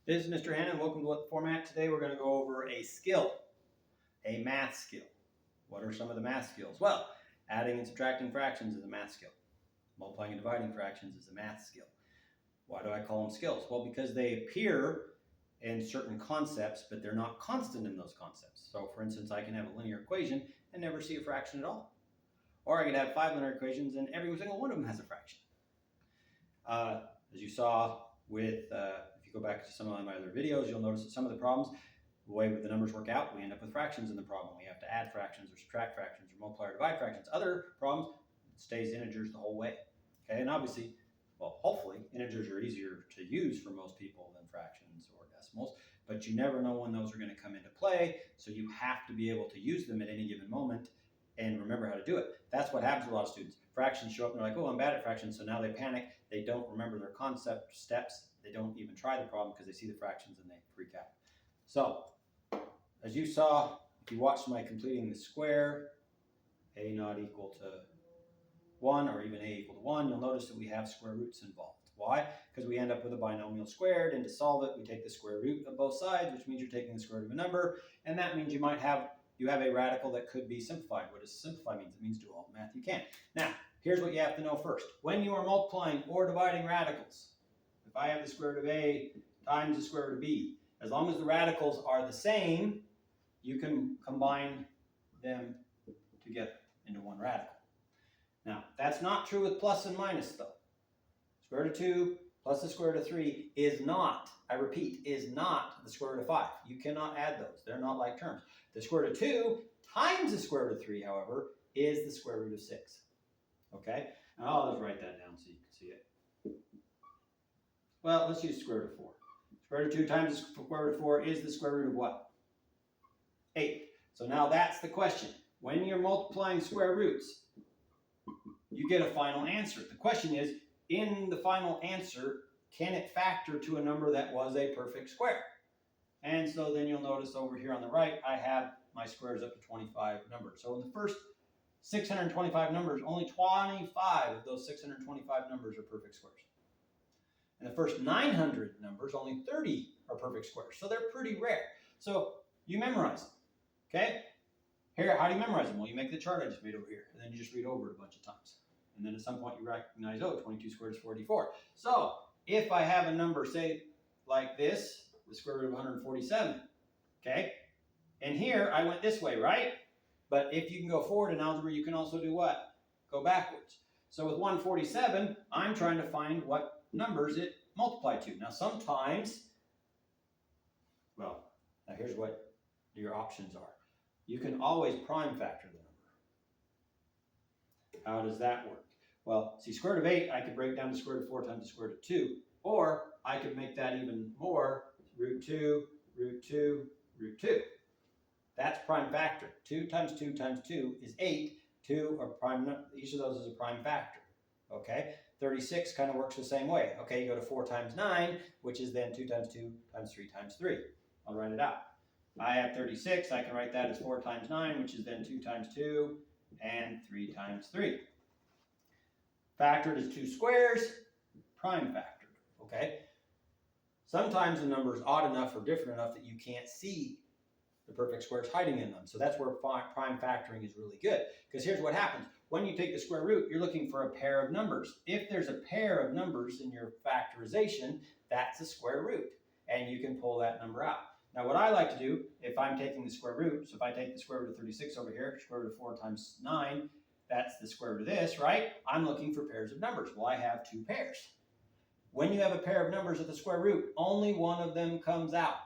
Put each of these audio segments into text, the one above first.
This is Mr. Hannon. Welcome to What the Format. Today we're going to go over a skill, a math skill. What are some of the math skills? Well, adding and subtracting fractions is a math skill. Multiplying and dividing fractions is a math skill. Why do I call them skills? Well, because they appear in certain concepts, but they're not constant in those concepts. So, for instance, I can have a linear equation and never see a fraction at all. Or I could have 5 linear equations and every single one of them has a fraction. As you saw with, if you go back to some of my other videos, you'll notice that some of the problems, the way the numbers work out, we end up with fractions in the problem. We have to add fractions or subtract fractions or multiply or divide fractions. Other problems, it stays integers the whole way. Okay, and obviously, well, hopefully, integers are easier to use for most people than fractions or decimals, but you never know when those are going to come into play, so you have to be able to use them at any given moment and remember how to do it. That's what happens to a lot of students. Fractions show up and they're like, oh, I'm bad at fractions, so now they panic. They don't remember their concept steps. They don't even try the problem because they see the fractions and they freak out. So, as you saw, if you watched my completing the square, a not equal to 1 or even a equal to 1, you'll notice that we have square roots involved. Why? Because we end up with a binomial squared, and to solve it, we take the square root of both sides, which means you're taking the square root of a number, and that means you have a radical that could be simplified. What does simplify mean? It means do all the math you can. Now, here's what you have to know first. When you are multiplying or dividing radicals, if I have the square root of a times the square root of b, as long as the radicals are the same, you can combine them together into one radical. Now, that's not true with plus and minus, though. Square root of 2 plus the square root of 3 is not, I repeat, is not the square root of 5. You cannot add those. They're not like terms. The square root of 2 times the square root of 3, however, is the square root of 6. Okay? Now, I'll just write that down so you can see it. Well, let's use square root of 4. Square root of 2 times the square root of 4 is the square root of what? 8. So now that's the question. When you're multiplying square roots, you get a final answer. The question is, in the final answer, can it factor to a number that was a perfect square? And so then you'll notice over here on the right, I have my squares up to 25 numbers. So in the first 625 numbers, only 25 of those 625 numbers are perfect squares. In the first 900 numbers, only 30 are perfect squares. So they're pretty rare. So you memorize them, okay? Here, how do you memorize them? Well, you make the chart I just made over here, and then you just read over it a bunch of times. And then at some point you recognize, oh, 22 squared is 44. So if I have a number, say, like this, the square root of 147, okay? And here, I went this way, right? But if you can go forward in algebra, you can also do what? Go backwards. So with 147, I'm trying to find what numbers it multiplied to. Now sometimes, well, now here's what your options are. You can always prime factor the number. How does that work? Well, see, square root of 8, I could break down to square root of 4 times the square root of 2. Or I could make that even more, root 2, root 2, root 2. That's prime factor. 2 times 2 times 2 is 8. 2 are prime, each of those is a prime factor. Okay? 36 kind of works the same way. Okay, you go to 4 times 9, which is then 2 times 2 times 3 times 3. I'll write it out. I have 36. I can write that as 4 times 9, which is then 2 times 2 and 3 times 3. Factored is 2 squares, prime factored, okay? Sometimes the number is odd enough or different enough that you can't see the perfect squares hiding in them. So that's where prime factoring is really good. Because here's what happens. When you take the square root, you're looking for a pair of numbers. If there's a pair of numbers in your factorization, that's a square root. And you can pull that number out. Now what I like to do, if I'm taking the square root, so if I take the square root of 36 over here, square root of 4 times 9, that's the square root of this, right? I'm looking for pairs of numbers. Well, I have 2 pairs. When you have a pair of numbers at the square root, only one of them comes out.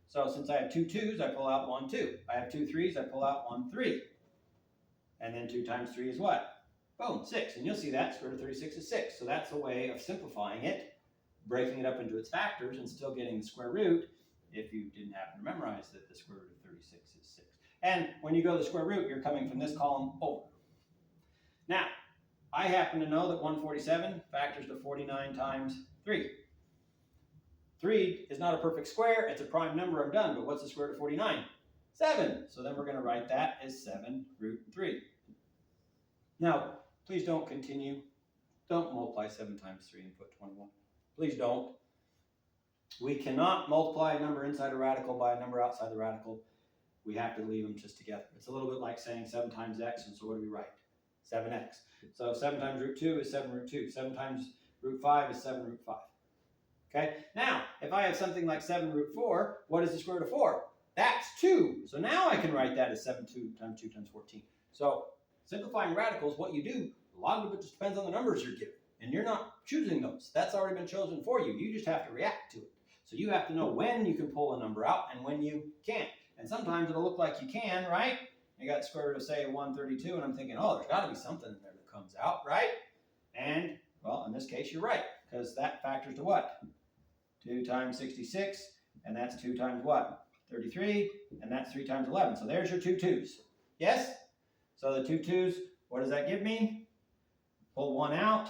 So since I have 2 2's, I pull out 1 2. I have 2 3's, I pull out 1 3. And then 2 times 3 is what? Boom, 6. And you'll see that square root of 36 is 6. So that's a way of simplifying it, breaking it up into its factors and still getting the square root if you didn't happen to memorize that the square root of 36 is 6. And when you go to the square root, you're coming from this column over. Now, I happen to know that 147 factors to 49 times 3. 3 is not a perfect square. It's a prime number. I'm done. But what's the square root of 49? 7. So then we're going to write that as 7 root 3. Now, please don't continue. Don't multiply 7 times 3 and put 21. Please don't. We cannot multiply a number inside a radical by a number outside the radical. We have to leave them just together. It's a little bit like saying 7 times x, and so what do we write? 7x. So 7 times root 2 is 7 root 2. 7 times root 5 is 7 root 5. Okay, now if I have something like 7 root 4, what is the square root of 4? That's 2. So now I can write that as 7 times 2 times 14. So simplifying radicals, what you do, a lot of it just depends on the numbers you're given. And you're not choosing those. That's already been chosen for you. You just have to react to it. So you have to know when you can pull a number out and when you can't. And sometimes it'll look like you can, right? You got the square root of, say, 132, and I'm thinking, oh, there's got to be something in there that comes out, right? And, well, in this case, you're right, because that factors to what? 2 times 66, and that's 2 times what? 33, and that's 3 times 11. So there's your 2 2s. Yes? So the 2 2s, what does that give me? Pull one out.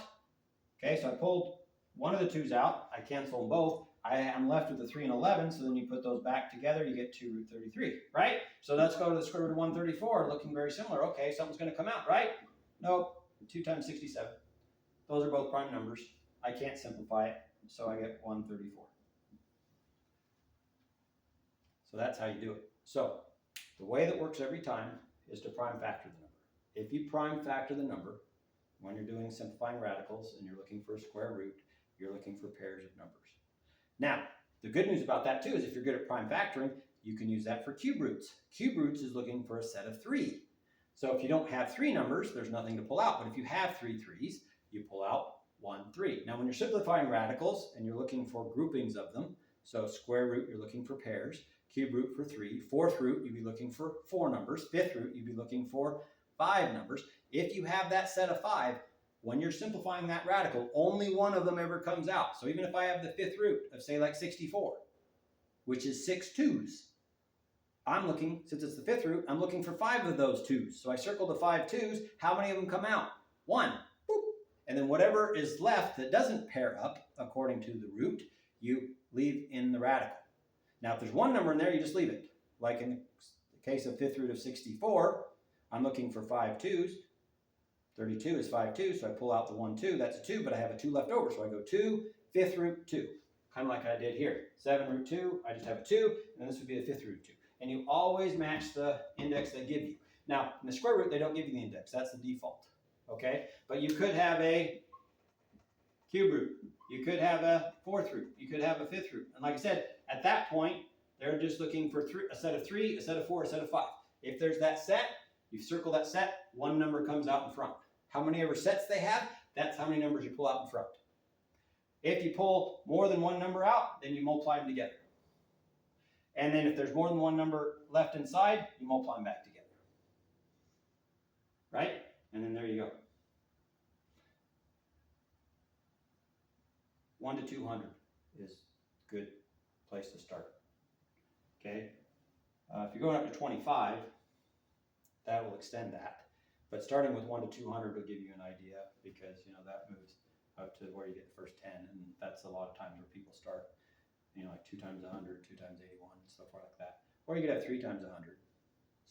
Okay, so I pulled one of the 2's out. I cancel them both. I'm left with the 3 and 11, so then you put those back together, you get 2 root 33, right? So let's go to the square root of 134, looking very similar. Okay, something's going to come out, right? Nope, 2 times 67. Those are both prime numbers. I can't simplify it, so I get 134. So that's how you do it. So the way that works every time is to prime factor the number. If you prime factor the number, when you're doing simplifying radicals and you're looking for a square root, you're looking for pairs of numbers. Now, the good news about that too is if you're good at prime factoring, you can use that for cube roots. Cube roots is looking for a set of 3. So if you don't have 3 numbers, there's nothing to pull out. But if you have 3 3s, you pull out 1 3. Now, when you're simplifying radicals and you're looking for groupings of them, so square root, you're looking for pairs, cube root for 3, fourth root, you'd be looking for 4 numbers, fifth root, you'd be looking for 5 numbers. If you have that set of 5, when you're simplifying that radical, only one of them ever comes out. So even if I have the fifth root of, say, like 64, which is 6 2's, I'm looking, since it's the fifth root, I'm looking for 5 of those 2's. So I circle the 5 2's. How many of them come out? 1. Boop. And then whatever is left that doesn't pair up according to the root, you leave in the radical. Now, if there's one number in there, you just leave it. Like in the case of fifth root of 64, I'm looking for 5 2's. 32 is 5 2, so I pull out the 1 2. That's a 2, but I have a 2 left over, so I go 2, fifth root 2. Kind of like I did here. 7 root 2, I just have a 2, and this would be the fifth root 2. And you always match the index they give you. Now, in the square root, they don't give you the index. That's the default. Okay? But you could have a cube root. You could have a fourth root. You could have a fifth root. And like I said, at that point, they're just looking for a set of 3, a set of 4, a set of 5. If there's that set, you circle that set, one number comes out in front. How many ever sets they have, that's how many numbers you pull out in front. If you pull more than one number out, then you multiply them together. And then if there's more than one number left inside, you multiply them back together. Right? And then there you go. 1 to 200 is a good place to start. Okay? If you're going up to 25, that will extend that. But starting with 1 to 200 will give you an idea because, that moves up to where you get the first 10. And that's a lot of times where people start, like 2 times 100, 2 times 81, and so far like that. Or you could have 3 times 100.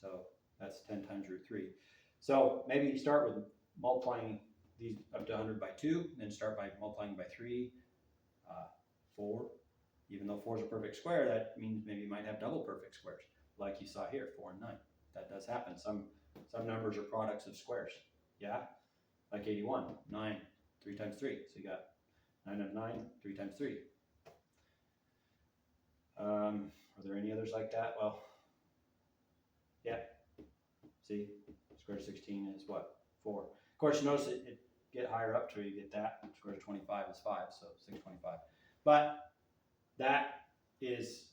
So that's 10 times root 3. So maybe you start with multiplying these up to 100 by 2, then start by multiplying by 3, 4. Even though 4 is a perfect square, that means maybe you might have double perfect squares, like you saw here, 4 and 9. That does happen. Some numbers are products of squares. Yeah? Like 81, 9, 3 times 3. So you got 9 times 9, 3 times 3. Are there any others like that? Well, yeah. See, square root of 16 is what? 4. Of course, you notice it get higher up till you get that. Square root of 25 is 5, so 625. But that is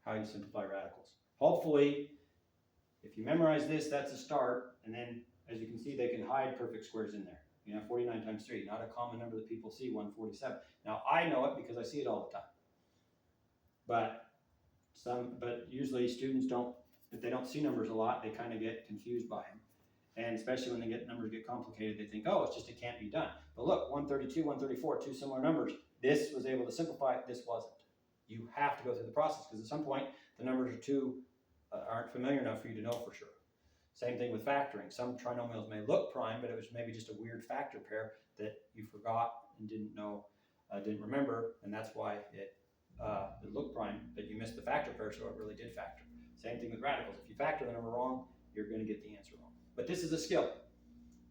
how you simplify radicals. Hopefully, if you memorize this, that's a start. And then, as you can see, they can hide perfect squares in there. 49 times 3, not a common number that people see, 147. Now, I know it because I see it all the time. But usually students don't, if they don't see numbers a lot, they kind of get confused by them. And especially when numbers get complicated, they think, oh, it can't be done. But look, 132, 134, 2 similar numbers. This was able to simplify it, this wasn't. You have to go through the process because at some point, the numbers aren't familiar enough for you to know for sure. Same thing with factoring. Some trinomials may look prime, but it was maybe just a weird factor pair that you forgot and didn't remember, and that's why it it looked prime, but you missed the factor pair, so it really did factor. Same thing with radicals. If you factor the number wrong, you're going to get the answer wrong. But this is a skill.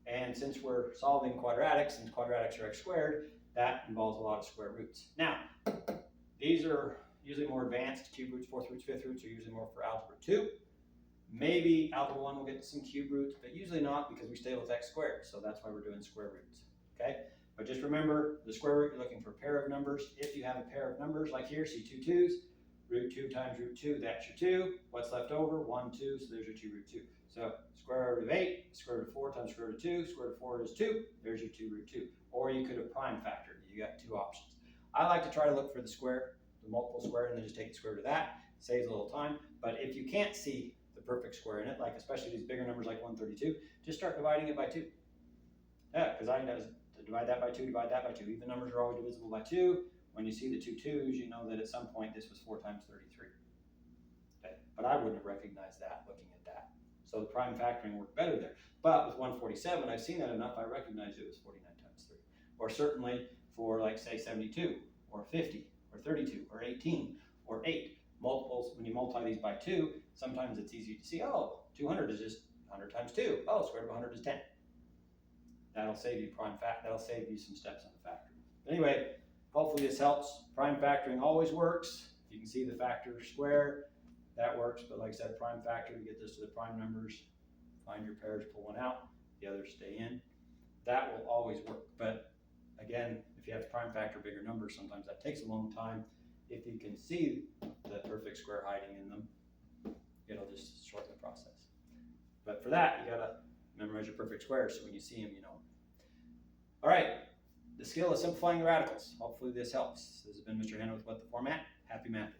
And since we're solving quadratics, since quadratics are x squared, that involves a lot of square roots. Now, these are usually more advanced. Cube roots, fourth roots, fifth roots are usually more for algebra 2. Maybe algebra 1 will get some cube roots, but usually not because we stay with x squared. So that's why we're doing square roots. Okay? But just remember, the square root, you're looking for a pair of numbers. If you have a pair of numbers, like here, see 2 2's, root 2 times root 2, that's your 2. What's left over? 1, 2, so there's your 2 root 2. So square root of 8, square root of 4 times square root of 2, square root of 4 is 2, there's your 2 root 2. Or you could have prime factored. You got 2 options. I like to try to look for the square, the multiple square, and then just take the square root of that. Saves a little time. But if you can't see the perfect square in it, like especially these bigger numbers like 132, just start dividing it by 2. Yeah, because I know to divide that by 2, divide that by 2. Even numbers are always divisible by 2. When you see the 2 2's, you know that at some point this was 4 times 33. Okay? But I wouldn't have recognized that looking at that. So the prime factoring worked better there. But with 147, I've seen that enough, I recognize it was 49 times 3. Or certainly for, like, say, 72, or 50, or 32, or 18, or 8. Multiples, when you multiply these by 2, sometimes it's easy to see, oh, 200 is just 100 times 2. Oh, square root of 100 is 10. That'll save you that'll save you some steps on the factoring. Anyway, hopefully this helps. Prime factoring always works. If you can see the factor square, that works. But like I said, prime factor, to get this to the prime numbers, find your pairs, pull one out, the others stay in. That will always work. But again, if you have to prime factor bigger numbers, sometimes that takes a long time. If you can see the perfect square hiding in them, it'll just shorten the process. But for that, you gotta memorize your perfect squares, so when you see them, you know. All right, the skill is simplifying the radicals. Hopefully this helps. This has been Mr. Hanna with What the Format. Happy mathing.